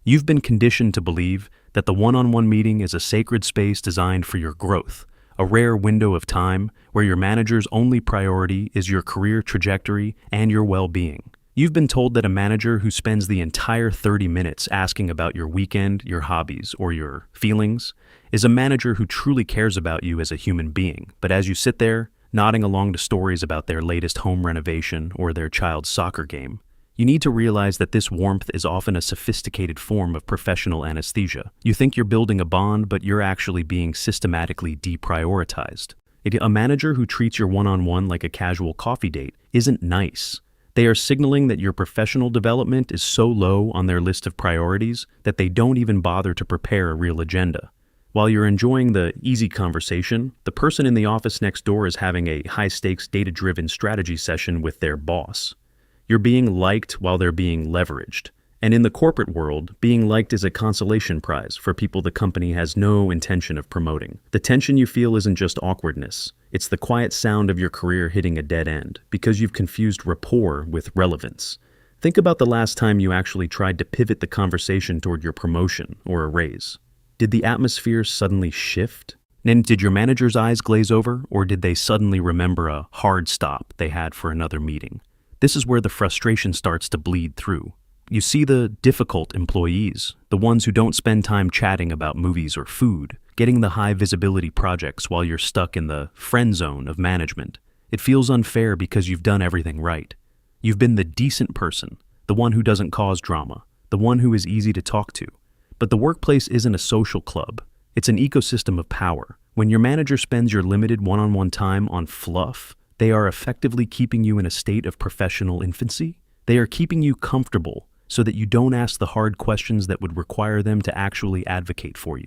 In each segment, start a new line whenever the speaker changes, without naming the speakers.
You've been conditioned to believe that the one-on-one meeting is a sacred space designed for your growth, a rare window of time where your manager's only priority is your career trajectory and your well-being. You've been told that a manager who spends the entire 30 minutes asking about your weekend, your hobbies, or your feelings is a manager who truly cares about you as a human being. But as you sit there, nodding along to stories about their latest home renovation or their child's soccer game, you need to realize that this warmth is often a sophisticated form of professional anesthesia. You think you're building a bond, but you're actually being systematically deprioritized. A manager who treats your one-on-one like a casual coffee date isn't nice. They are signaling that your professional development is so low on their list of priorities that they don't even bother to prepare a real agenda. While you're enjoying the easy conversation, the person in the office next door is having a high-stakes, data-driven strategy session with their boss. You're being liked while they're being leveraged. And in the corporate world, being liked is a consolation prize for people the company has no intention of promoting. The tension you feel isn't just awkwardness. It's the quiet sound of your career hitting a dead end because you've confused rapport with relevance. Think about the last time you actually tried to pivot the conversation toward your promotion or a raise. Did the atmosphere suddenly shift? And did your manager's eyes glaze over, or did they suddenly remember a hard stop they had for another meeting? This is where the frustration starts to bleed through. You see the difficult employees, the ones who don't spend time chatting about movies or food, getting the high visibility projects while you're stuck in the friend zone of management. It feels unfair because you've done everything right. You've been the decent person, the one who doesn't cause drama, the one who is easy to talk to. But the workplace isn't a social club. It's an ecosystem of power. When your manager spends your limited one-on-one time on fluff, they are effectively keeping you in a state of professional infancy. They are keeping you comfortable so that you don't ask the hard questions that would require them to actually advocate for you.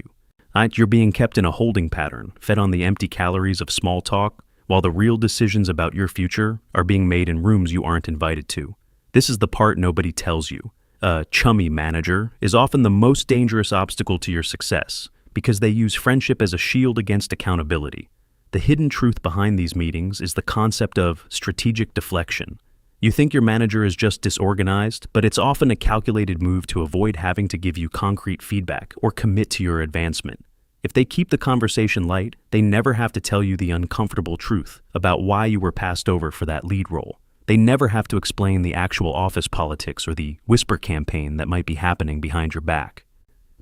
You're being kept in a holding pattern, fed on the empty calories of small talk, while the real decisions about your future are being made in rooms you aren't invited to. This is the part nobody tells you. A chummy manager is often the most dangerous obstacle to your success because they use friendship as a shield against accountability. The hidden truth behind these meetings is the concept of strategic deflection. You think your manager is just disorganized, but it's often a calculated move to avoid having to give you concrete feedback or commit to your advancement. If they keep the conversation light, they never have to tell you the uncomfortable truth about why you were passed over for that lead role. They never have to explain the actual office politics or the whisper campaign that might be happening behind your back.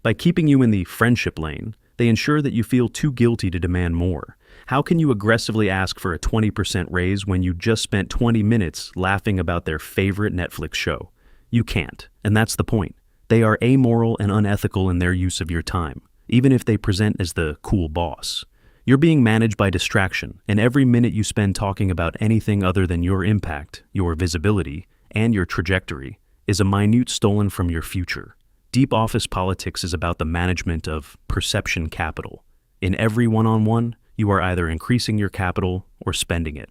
By keeping you in the friendship lane, they ensure that you feel too guilty to demand more. How can you aggressively ask for a 20% raise when you just spent 20 minutes laughing about their favorite Netflix show? You can't, and that's the point. They are amoral and unethical in their use of your time, even if they present as the cool boss. You're being managed by distraction, and every minute you spend talking about anything other than your impact, your visibility, and your trajectory is a minute stolen from your future. Deep office politics is about the management of perception capital. In every one-on-one, you are either increasing your capital or spending it.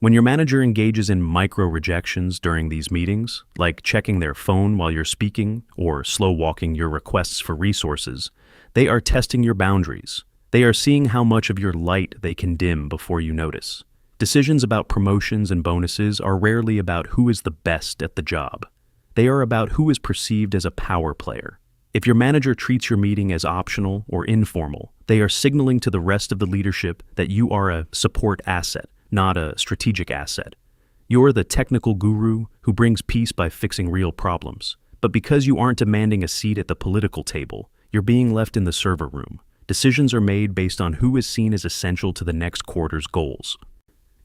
When your manager engages in micro-rejections during these meetings, like checking their phone while you're speaking or slow-walking your requests for resources, they are testing your boundaries. They are seeing how much of your light they can dim before you notice. Decisions about promotions and bonuses are rarely about who is the best at the job. They are about who is perceived as a power player. If your manager treats your meeting as optional or informal, they are signaling to the rest of the leadership that you are a support asset, not a strategic asset. You're the technical guru who brings peace by fixing real problems. But because you aren't demanding a seat at the political table, you're being left in the server room. Decisions are made based on who is seen as essential to the next quarter's goals.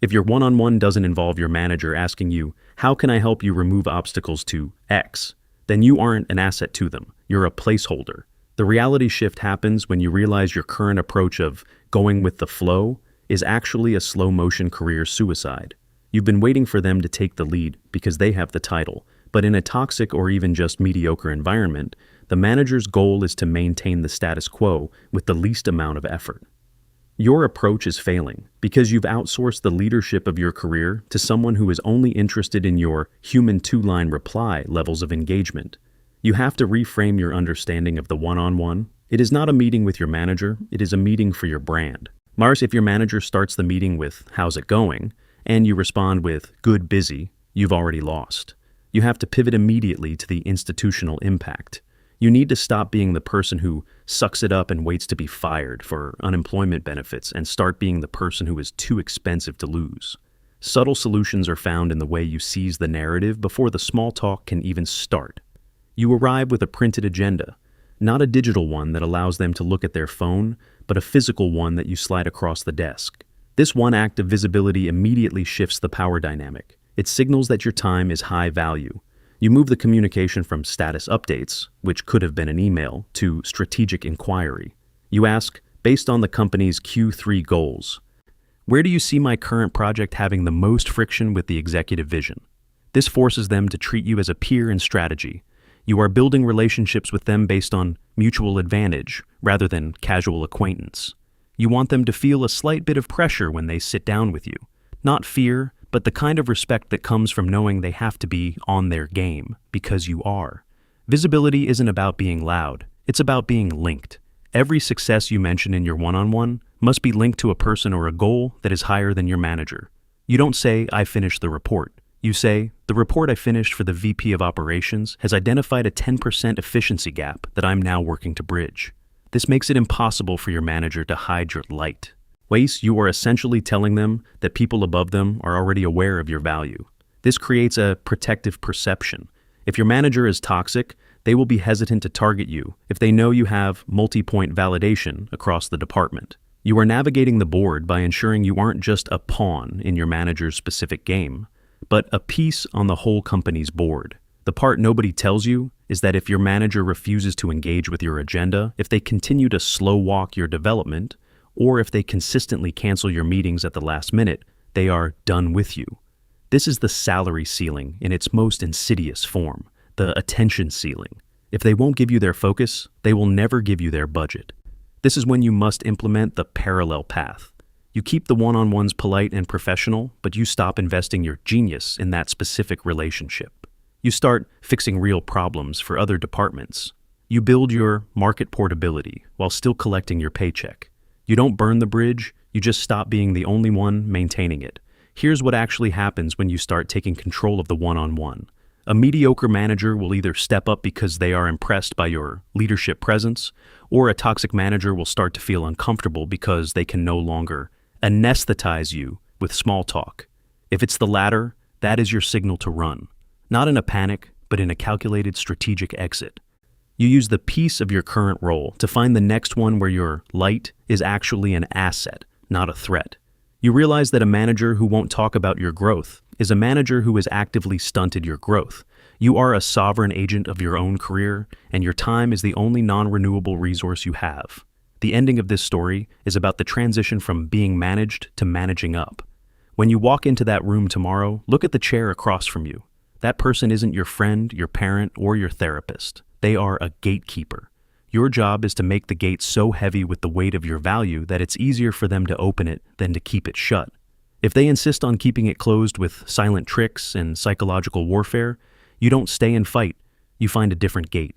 If your one-on-one doesn't involve your manager asking you, "How can I help you remove obstacles to X?" then you aren't an asset to them. You're a placeholder. The reality shift happens when you realize your current approach of going with the flow is actually a slow-motion career suicide. You've been waiting for them to take the lead because they have the title, but in a toxic or even just mediocre environment, the manager's goal is to maintain the status quo with the least amount of effort. Your approach is failing because you've outsourced the leadership of your career to someone who is only interested in your human two-line reply levels of engagement. You have to reframe your understanding of the one-on-one. It is not a meeting with your manager, it is a meeting for your brand. If your manager starts the meeting with, "How's it going?" and you respond with, "Good, busy," you've already lost. You have to pivot immediately to the institutional impact. You need to stop being the person who sucks it up and waits to be fired for unemployment benefits and start being the person who is too expensive to lose. Subtle solutions are found in the way you seize the narrative before the small talk can even start. You arrive with a printed agenda, not a digital one that allows them to look at their phone, but a physical one that you slide across the desk. This one act of visibility immediately shifts the power dynamic. It signals that your time is high value. You move the communication from status updates, which could have been an email, to strategic inquiry. You ask, based on the company's Q3 goals, where do you see my current project having the most friction with the executive vision? This forces them to treat you as a peer in strategy. You are building relationships with them based on mutual advantage rather than casual acquaintance. You want them to feel a slight bit of pressure when they sit down with you. Not fear, but the kind of respect that comes from knowing they have to be on their game, because you are. Visibility isn't about being loud, it's about being linked. Every success you mention in your one-on-one must be linked to a person or a goal that is higher than your manager. You don't say, I finished the report. You say, the report I finished for the VP of Operations has identified a 10% efficiency gap that I'm now working to bridge. This makes it impossible for your manager to hide your light. You are essentially telling them that people above them are already aware of your value. This creates a protective perception. If your manager is toxic, they will be hesitant to target you if they know you have multi-point validation across the department. You are navigating the board by ensuring you aren't just a pawn in your manager's specific game, but a piece on the whole company's board. The part nobody tells you is that if your manager refuses to engage with your agenda, if they continue to slow walk your development, or if they consistently cancel your meetings at the last minute, they are done with you. This is the salary ceiling in its most insidious form, the attention ceiling. If they won't give you their focus, they will never give you their budget. This is when you must implement the parallel path. You keep the one-on-ones polite and professional, but you stop investing your genius in that specific relationship. You start fixing real problems for other departments. You build your market portability while still collecting your paycheck. You don't burn the bridge, you just stop being the only one maintaining it. Here's what actually happens when you start taking control of the one-on-one. A mediocre manager will either step up because they are impressed by your leadership presence, or a toxic manager will start to feel uncomfortable because they can no longer anesthetize you with small talk. If it's the latter, that is your signal to run. Not in a panic, but in a calculated strategic exit. You use the piece of your current role to find the next one where your light is actually an asset, not a threat. You realize that a manager who won't talk about your growth is a manager who has actively stunted your growth. You are a sovereign agent of your own career, and your time is the only non-renewable resource you have. The ending of this story is about the transition from being managed to managing up. When you walk into that room tomorrow, look at the chair across from you. That person isn't your friend, your parent, or your therapist. They are a gatekeeper. Your job is to make the gate so heavy with the weight of your value that it's easier for them to open it than to keep it shut. If they insist on keeping it closed with silent tricks and psychological warfare, you don't stay and fight, you find a different gate.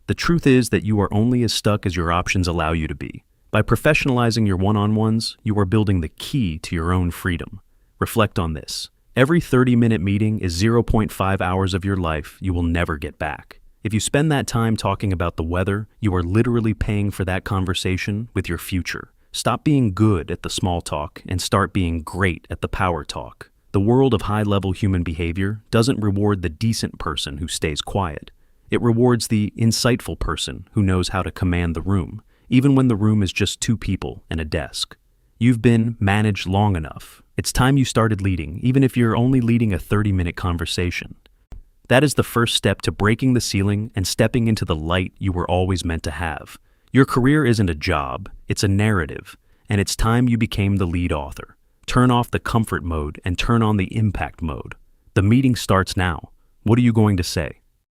The truth is that you are only as stuck as your options allow you to be. By professionalizing your one-on-ones, you are building the key to your own freedom. Reflect on this. Every 30-minute meeting is 0.5 hours of your life you will never get back. If you spend that time talking about the weather, you are literally paying for that conversation with your future. Stop being good at the small talk and start being great at the power talk. The world of high-level human behavior doesn't reward the decent person who stays quiet. It rewards the insightful person who knows how to command the room, even when the room is just two people and a desk. You've been managed long enough. It's time you started leading, even if you're only leading a 30-minute conversation. That is the first step to breaking the ceiling and stepping into the light you were always meant to have. Your career isn't a job, it's a narrative, and it's time you became the lead author. Turn off the comfort mode and turn on the impact mode. The meeting starts now. What are you going to say?